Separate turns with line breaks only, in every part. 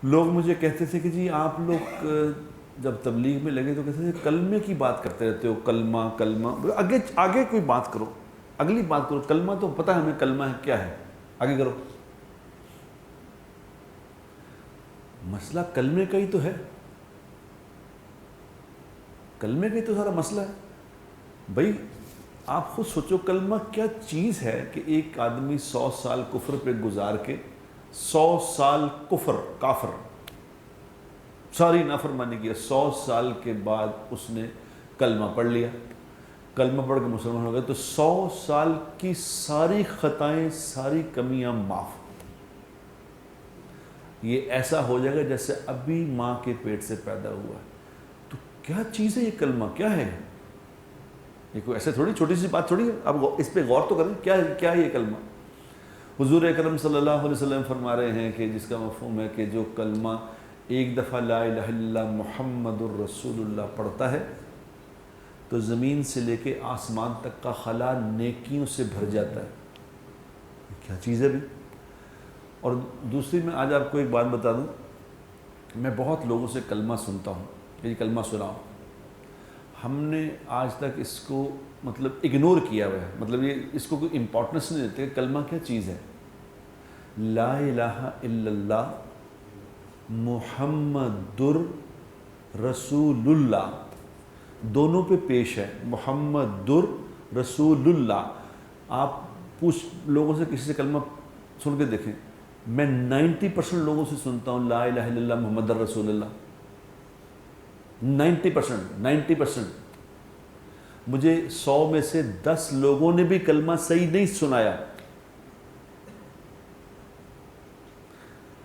لوگ مجھے کہتے تھے کہ جی آپ لوگ جب تبلیغ میں لگے تو کہتے تھے کلمے کی بات کرتے رہتے ہو، کلمہ کلمہ، آگے کوئی بات کرو، اگلی بات کرو، کلمہ تو پتہ ہے ہمیں کلمہ ہے کیا ہے، آگے کرو۔ مسئلہ کلمے کا ہی تو ہے، کلمے کا ہی تو سارا مسئلہ ہے بھائی۔ آپ خود سوچو کلمہ کیا چیز ہے کہ ایک آدمی 100 سال کفر پہ گزار کے، 100 سال کافر ساری نافرمانی کیا، 100 سال کے بعد اس نے کلمہ پڑھ لیا، کلمہ پڑھ کے مسلمان ہو گئے، تو 100 سال کی ساری خطائیں، ساری کمیاں معاف۔ یہ ایسا ہو جائے گا جیسے ابھی ماں کے پیٹ سے پیدا ہوا ہے۔ تو کیا چیز ہے یہ کلمہ، کیا ہے یہ؟ کوئی ایسے تھوڑی چھوٹی سی بات تھوڑی ہے، اب اس پہ غور تو کریں، کیا ہے یہ کلمہ؟ حضور اکرم صلی اللہ علیہ وسلم فرما رہے ہیں کہ جس کا مفہوم ہے کہ جو کلمہ ایک دفعہ لا الہ الا اللہ محمد الرسول اللہ پڑھتا ہے تو زمین سے لے کے آسمان تک کا خلا نیکیوں سے بھر جاتا ہے۔ کیا چیز ہے بھی؟ اور دوسری میں آج آپ کو ایک بات بتا دوں، میں بہت لوگوں سے کلمہ سنتا ہوں، یہ کلمہ سناؤ، ہم نے آج تک اس کو مطلب اگنور کیا ہوا ہے، مطلب یہ اس کو کوئی امپورٹنس نہیں دیتے کہ کلمہ کیا چیز ہے۔ لا الہ الا اللہ محمد رسول اللہ، دونوں پہ پیش ہے، محمد رسول اللہ۔ آپ پوچھ لوگوں سے، کسی سے کلمہ سن کے دیکھیں، میں 90% لوگوں سے سنتا ہوں لا الہ الا اللہ محمد رسول اللہ، 90%۔ مجھے 100 میں سے 10 لوگوں نے بھی کلمہ صحیح نہیں سنایا۔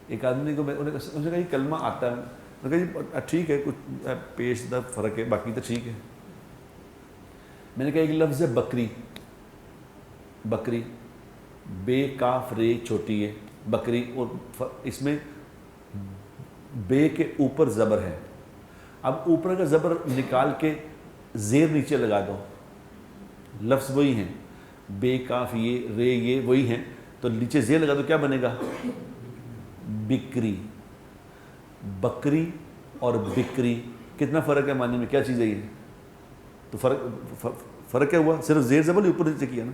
ایک آدمی کو انہوں نے کہا یہ کلمہ آتا ہے، میں نے کہا جی ٹھیک ہے، کچھ پیش دا فرق ہے، باقی تو ٹھیک ہے۔ میں نے کہا ایک لفظ ہے بکری، بکری، بے کاف رے چھوٹی ہے بکری، اور اس میں بے کے اوپر زبر ہے، اب اوپر کا زبر نکال کے زیر نیچے لگا دو، لفظ وہی ہیں، بے کاف یہ رے یہ وہی ہیں، تو نیچے زیر لگا دو، کیا بنے گا؟ بکری۔ بکری اور بکری کتنا فرق ہے معنی میں؟ کیا چیز ہے یہ؟ تو فرق کیا ہوا؟ صرف زیر زبر اوپر نیچے کیا نا۔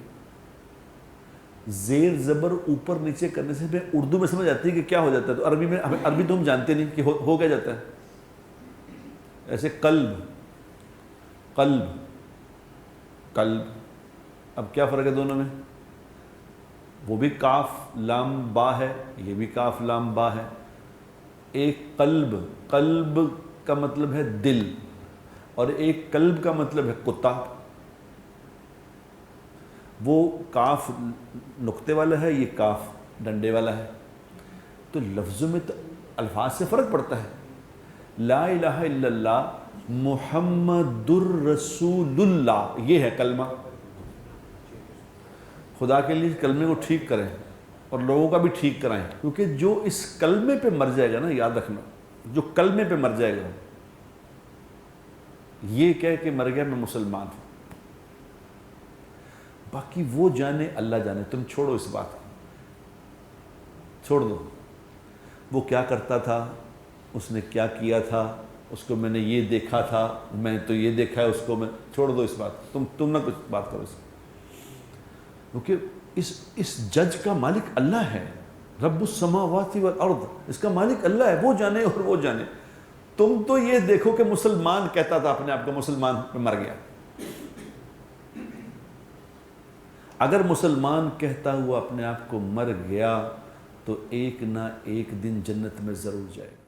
زیر زبر اوپر نیچے کرنے سے ہمیں اردو میں سمجھ آتی ہے کہ کیا ہو جاتا ہے، تو عربی میں عربی تو ہم جانتے نہیں کہ ہو کیا جاتا ہے۔ ایسے قلب، قلب، قلب، اب کیا فرق ہے دونوں میں؟ وہ بھی کاف لام با ہے، یہ بھی کاف لام با ہے۔ ایک قلب، قلب کا مطلب ہے دل، اور ایک قلب کا مطلب ہے کتا۔ وہ کاف نقطے والا ہے، یہ کاف ڈنڈے والا ہے، تو لفظوں میں تو الفاظ سے فرق پڑتا ہے۔ لا الہ الا اللہ محمد الرسول اللہ، یہ ہے کلمہ۔ خدا کے لیے کلمے کو ٹھیک کریں اور لوگوں کا بھی ٹھیک کرائیں، کیونکہ جو اس کلمے پہ مر جائے گا نا، یاد رکھنا، جو کلمے پہ مر جائے گا، یہ کہہ کہ مر گیا میں مسلمان ہوں، باقی وہ جانے اللہ جانے، تم چھوڑو اس بات کو، چھوڑ دو۔ وہ کیا کرتا تھا، اس نے کیا کیا تھا، اس کو میں نے یہ دیکھا تھا، میں تو یہ دیکھا ہے اس کو، میں چھوڑ دو اس بات، تم نہ کچھ بات کرو اس کو، کیونکہ اس جج کا مالک اللہ ہے، رب السماوات والارض، اس کا مالک اللہ ہے، وہ جانے اور وہ جانے۔ تم تو یہ دیکھو کہ مسلمان کہتا تھا اپنے آپ کو، مسلمان پہ مر گیا۔ اگر مسلمان کہتا ہوا اپنے آپ کو مر گیا تو ایک نہ ایک دن جنت میں ضرور جائے گا۔